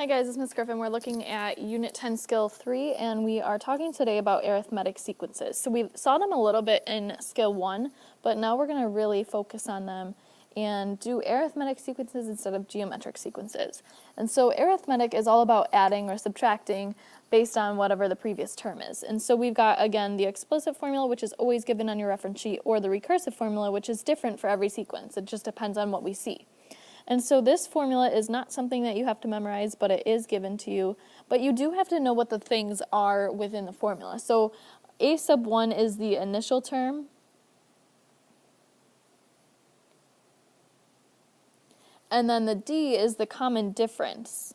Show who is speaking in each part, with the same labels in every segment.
Speaker 1: Hi guys, it's Ms. Griffin. We're looking at Unit 10 Skill 3 and we are talking today about arithmetic sequences. So we saw them a little bit in Skill 1, but now we're going to really focus on them and do arithmetic sequences instead of geometric sequences. And so arithmetic is all about adding or subtracting based on whatever the previous term is. And so we've got, again, the explicit formula, which is always given on your reference sheet, or the recursive formula, which is different for every sequence. It just depends on what we see. And so this formula is not something that you have to memorize, but it is given to you. But you do have to know what the things are within the formula. So a sub 1 is the initial term. And then the d is the common difference.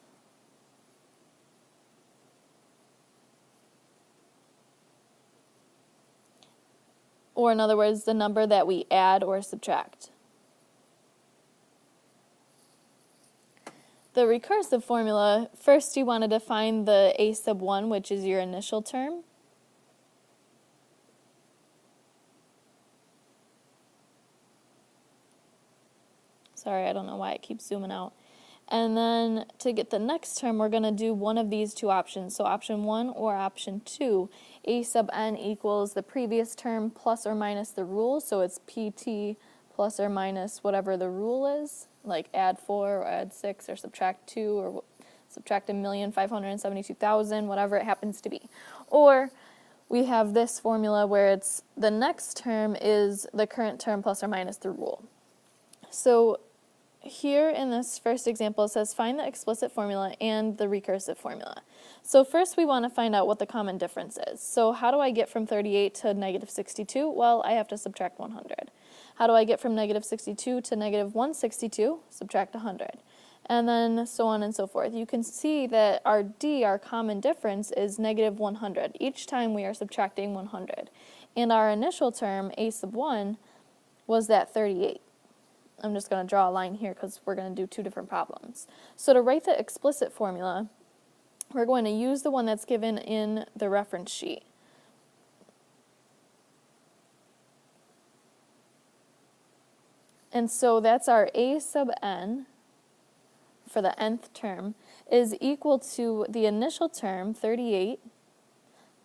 Speaker 1: Or in other words, the number that we add or subtract. The recursive formula, first you want to define the a sub 1, which is your initial term. Sorry, I don't know why it keeps zooming out. And then to get the next term, we're going to do one of these two options. So option 1 or option 2, a sub n equals the previous term plus or minus the rule. So it's pt plus or minus whatever the rule is, like add 4 or add 6 or subtract 2 or subtract 1,572,000, whatever it happens to be. Or we have this formula where it's the next term is the current term plus or minus the rule. So here in this first example, it says find the explicit formula and the recursive formula. So first we want to find out what the common difference is. So how do I get from 38 to negative 62? Well, I have to subtract 100. How do I get from negative 62 to negative 162? Subtract 100. And then so on and so forth. You can see that our d, our common difference, is negative 100. Each time we are subtracting 100. And our initial term, a sub 1, was that 38. I'm just going to draw a line here because we're going to do two different problems. So to write the explicit formula, we're going to use the one that's given in the reference sheet. And so that's our a sub n for the nth term is equal to the initial term, 38,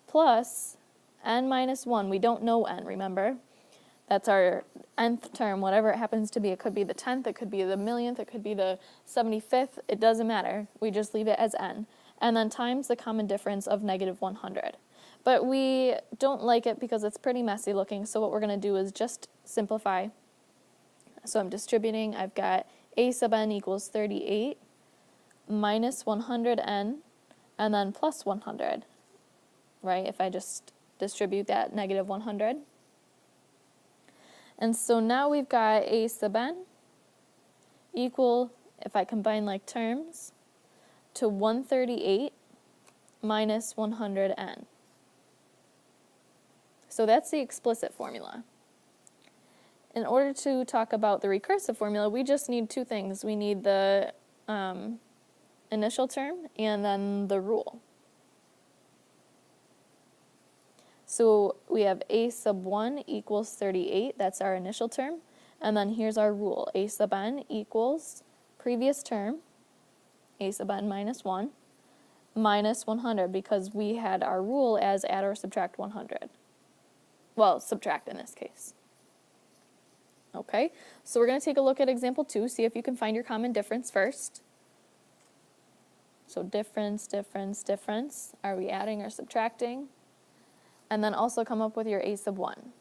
Speaker 1: plus n minus 1. We don't know n, remember? That's our nth term, whatever it happens to be. It could be the 10th, it could be the millionth, it could be the 75th. It doesn't matter. We just leave it as n. And then times the common difference of negative 100. But we don't like it because it's pretty messy looking, so what we're going to do is just simplify. So I'm distributing. I've got a sub n equals 38 minus 100n and then plus 100, right? If I just distribute that negative 100. And so now we've got a sub n equal, if I combine like terms, to 138 minus 100n. So that's the explicit formula. In order to talk about the recursive formula, we just need two things. We need the initial term and then the rule. So we have a sub 1 equals 38, that's our initial term, and then here's our rule. A sub n equals previous term, a sub n minus 1, minus 100, because we had our rule as add or subtract 100. Well, subtract in this case. Okay, so we're going to take a look at example 2, see if you can find your common difference first. So difference, difference, difference. Are we adding or subtracting? And then also come up with your a sub 1.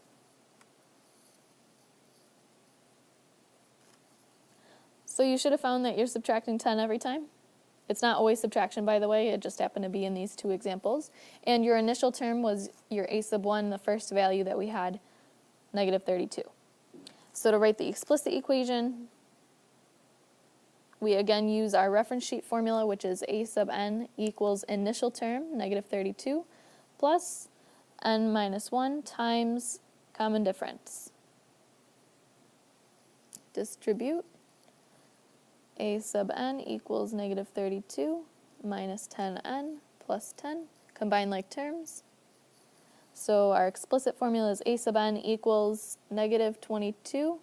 Speaker 1: So you should have found that you're subtracting 10 every time. It's not always subtraction, by the way. It just happened to be in these two examples. And your initial term was your a sub 1, the first value that we had, negative 32. So to write the explicit equation, we again use our reference sheet formula, which is a sub n equals initial term, negative 32, plus n minus 1 times common difference. Distribute. A sub n equals negative 32 minus 10n plus 10. Combine like terms. So our explicit formula is a sub n equals negative 22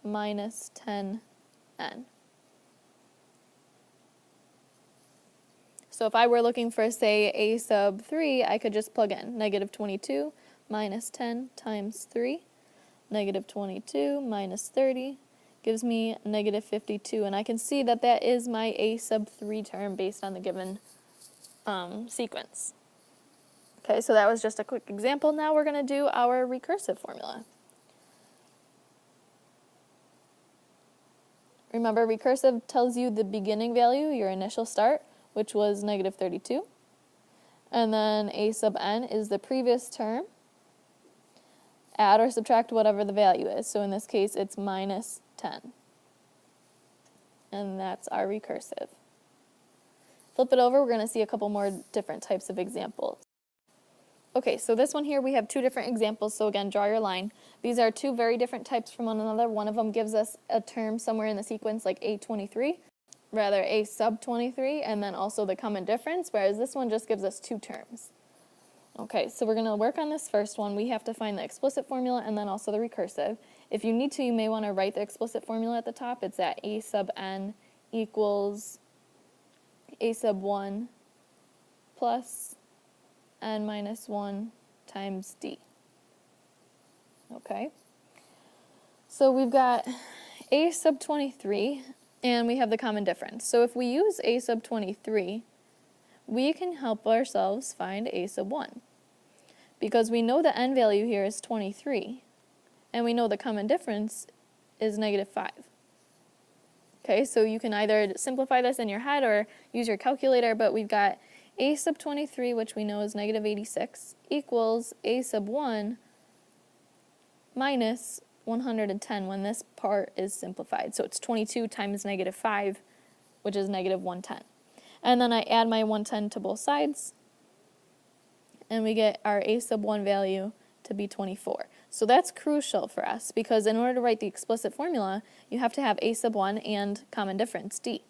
Speaker 1: minus 10n. So if I were looking for, say, a sub 3, I could just plug in negative 22 minus 10 times 3. Negative 22 minus 30 gives me negative 52. And I can see that that is my a sub 3 term based on the given sequence. Okay, so that was just a quick example. Now we're going to do our recursive formula. Remember, recursive tells you the beginning value, your initial start, which was negative 32. And then a sub n is the previous term. Add or subtract whatever the value is. So in this case, it's minus 10. And that's our recursive. Flip it over, we're going to see a couple more different types of examples. Okay, so this one here, we have two different examples. So again, draw your line. These are two very different types from one another. One of them gives us a term somewhere in the sequence like a sub 23, and then also the common difference, whereas this one just gives us two terms. Okay, so we're going to work on this first one. We have to find the explicit formula and then also the recursive. If you need to, you may want to write the explicit formula at the top. It's that a sub n equals a sub 1 plus n minus 1 times d. Okay, so we've got a sub 23, and we have the common difference. So if we use a sub 23, we can help ourselves find a sub 1. Because we know the n value here is 23, and we know the common difference is negative 5. Okay, so you can either simplify this in your head or use your calculator, but we've got a sub 23, which we know is negative 86, equals a sub 1 minus 110 when this part is simplified. So it's 22 times negative 5, which is negative 110. And then I add my 110 to both sides, and we get our a sub 1 value to be 24. So that's crucial for us, because in order to write the explicit formula, you have to have a sub 1 and common difference, d.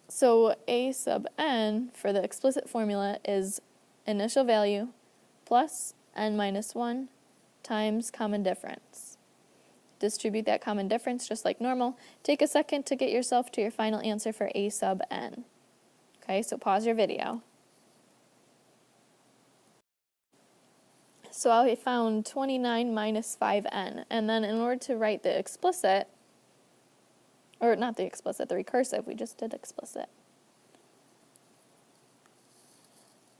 Speaker 1: So a sub n for the explicit formula is initial value plus n minus 1 times common difference. Distribute that common difference just like normal. Take a second to get yourself to your final answer for a sub n. Okay, so pause your video. So I found 29 minus 5n, and then in order to write the explicit, or not the explicit, the recursive, we just did explicit.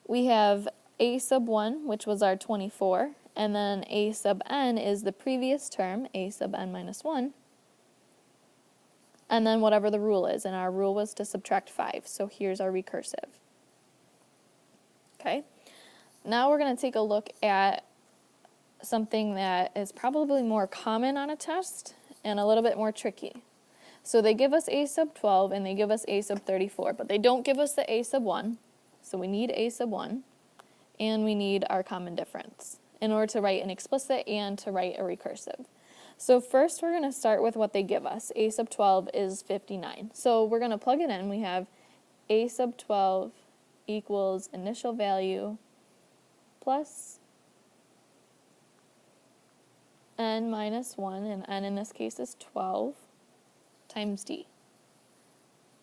Speaker 1: We have a sub 1, which was our 24, and then a sub n is the previous term, a sub n minus 1, and then whatever the rule is, and our rule was to subtract 5, so here's our recursive. Okay, now we're going to take a look at something that is probably more common on a test and a little bit more tricky. So they give us a sub 12 and they give us a sub 34, but they don't give us the a sub 1, so we need a sub 1, and we need our common difference in order to write an explicit and to write a recursive. So first we're going to start with what they give us. A sub 12 is 59. So we're going to plug it in. We have a sub 12 equals initial value plus n minus 1, and n in this case is 12, times d.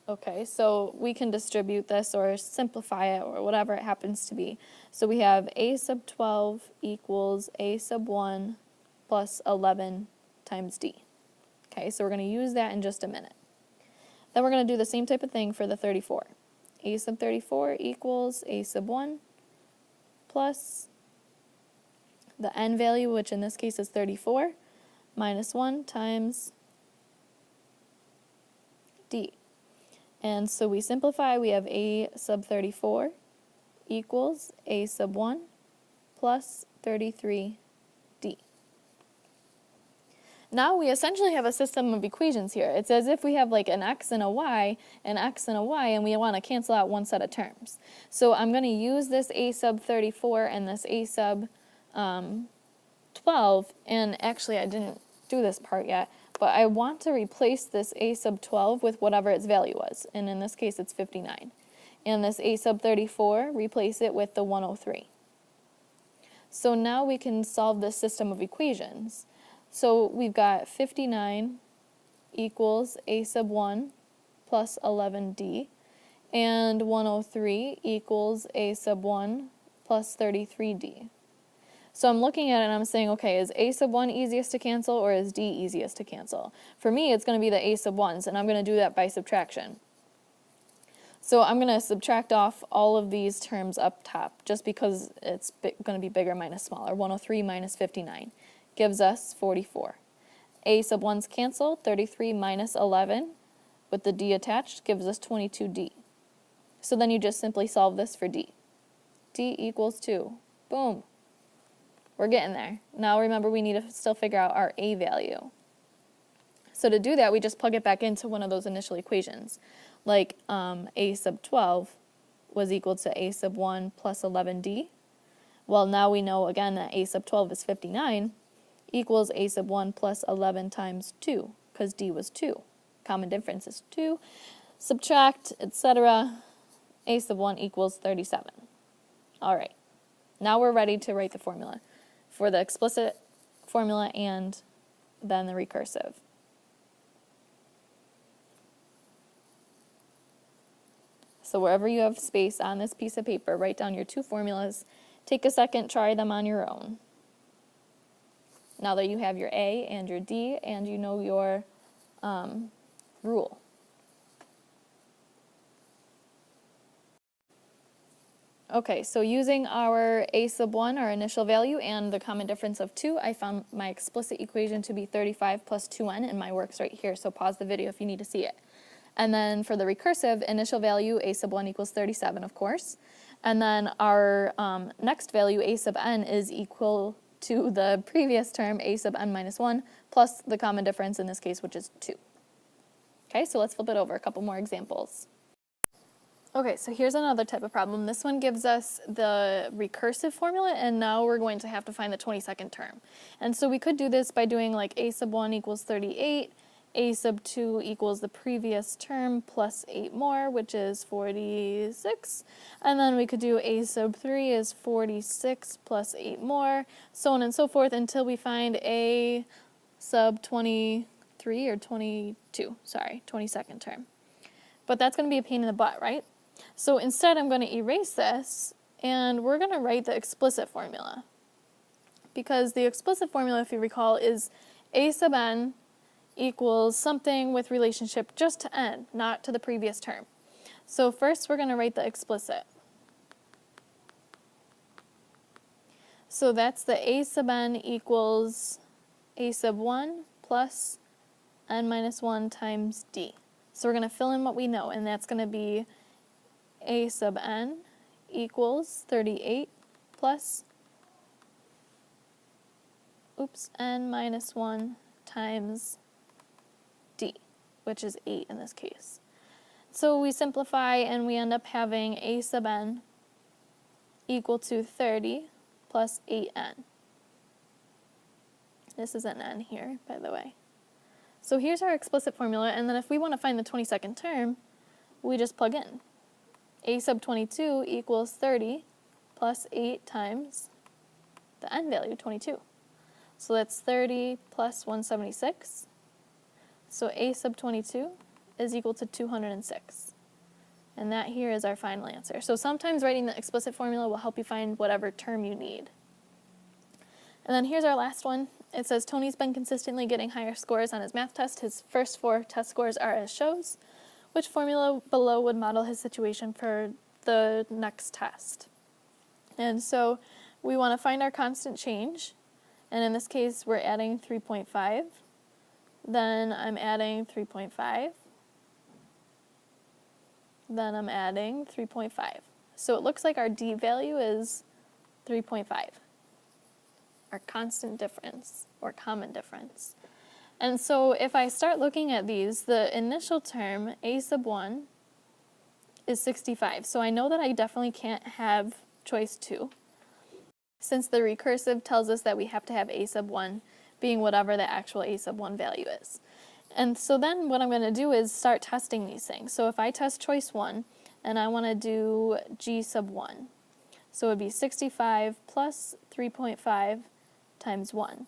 Speaker 1: Okay, so we can distribute this or simplify it or whatever it happens to be. So we have a sub 12 equals a sub 1 plus 11 times d. Okay, so we're going to use that in just a minute. Then we're going to do the same type of thing for the 34. A sub 34 equals a sub 1 plus the n value, which in this case is 34, minus 1 times d. And so we simplify, we have a sub 34 equals a sub 1 plus 33d. Now we essentially have a system of equations here. It's as if we have like an x and a y, and we want to cancel out one set of terms. So I'm going to use this a sub 34 and this a sub 12, and actually I didn't do this part yet, but I want to replace this a sub 12 with whatever its value was, and in this case it's 59. And this a sub 34, replace it with the 103. So now we can solve this system of equations. So we've got 59 equals a sub 1 plus 11d, and 103 equals a sub 1 plus 33d. So I'm looking at it and I'm saying, okay, is a sub 1 easiest to cancel or is d easiest to cancel? For me, it's going to be the a sub 1s, and I'm going to do that by subtraction. So I'm going to subtract off all of these terms up top, just because it's going to be bigger minus smaller. 103 minus 59 gives us 44. A sub 1's cancel, 33 minus 11, with the d attached, gives us 22d. So then you just simply solve this for d. d equals 2. Boom. We're getting there. Now remember, we need to still figure out our a value. So to do that, we just plug it back into one of those initial equations. Like a sub 12 was equal to a sub 1 plus 11d. Well, now we know again that a sub 12 is 59 equals a sub 1 plus 11 times 2, because d was 2. Common difference is 2. Subtract, etc. A sub 1 equals 37. All right. Now we're ready to write the formula for the explicit formula and then the recursive. So wherever you have space on this piece of paper, write down your two formulas. Take a second, try them on your own. Now that you have your A and your D and you know your rule. Okay, so using our a sub 1, our initial value, and the common difference of 2, I found my explicit equation to be 35 plus 2n, and my work's right here, so pause the video if you need to see it. And then for the recursive, initial value, a sub 1 equals 37, of course. And then our next value, a sub n, is equal to the previous term, a sub n minus 1, plus the common difference in this case, which is 2. Okay, so let's flip it over, a couple more examples. Okay, so here's another type of problem. This one gives us the recursive formula, and now we're going to have to find the 22nd term. And so we could do this by doing like a sub 1 equals 38, a sub 2 equals the previous term plus 8 more, which is 46. And then we could do a sub 3 is 46 plus 8 more, so on and so forth until we find a sub 23 or 22, sorry, 22nd term. But that's going to be a pain in the butt, right? So instead I'm going to erase this, and we're going to write the explicit formula. Because the explicit formula, if you recall, is a sub n equals something with relationship just to n, not to the previous term. So first we're going to write the explicit. So that's the a sub n equals a sub 1 plus n minus 1 times d. So we're going to fill in what we know, and that's going to be a sub n equals 38 plus n minus 1 times d, which is 8 in this case. So we simplify and we end up having a sub n equal to 30 plus 8n. This is an n here, by the way. So here's our explicit formula, and then if we want to find the 22nd term, we just plug in. A sub 22 equals 30 plus 8 times the n value, 22. So that's 30 plus 176. So a sub 22 is equal to 206. And that here is our final answer. So sometimes writing the explicit formula will help you find whatever term you need. And then here's our last one. It says Tony's been consistently getting higher scores on his math test. His first 4 test scores are as shows. Which formula below would model his situation for the next test? And so we want to find our constant change. And in this case, we're adding 3.5. Then I'm adding 3.5. Then I'm adding 3.5. So it looks like our d value is 3.5. Our constant difference, or common difference. And so if I start looking at these, the initial term, a sub 1, is 65. So I know that I definitely can't have choice 2, since the recursive tells us that we have to have a sub 1 being whatever the actual a sub 1 value is. And so then what I'm going to do is start testing these things. So if I test choice 1, and I want to do g sub 1, so it would be 65 plus 3.5 times 1.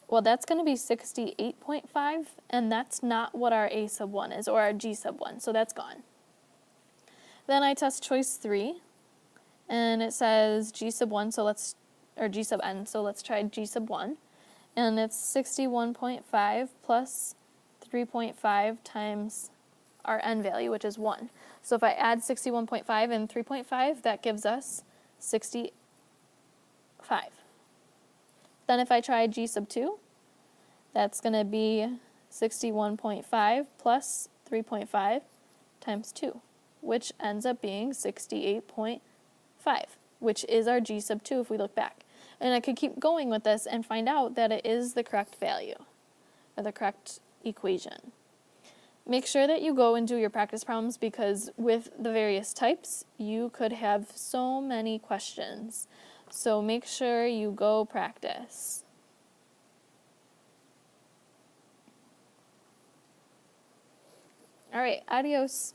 Speaker 1: Well, that's going to be 68.5, and that's not what our A sub 1 is, or our G sub 1, so that's gone. Then I test choice 3, and it says G sub 1, or G sub n, so let's try G sub 1. And it's 61.5 plus 3.5 times our n value, which is 1. So if I add 61.5 and 3.5, that gives us 65. Then if I try G sub 2, that's going to be 61.5 plus 3.5 times 2, which ends up being 68.5, which is our G sub 2 if we look back. And I could keep going with this and find out that it is the correct value, or the correct equation. Make sure that you go and do your practice problems, because with the various types, you could have so many questions. So make sure you go practice. All right, adios.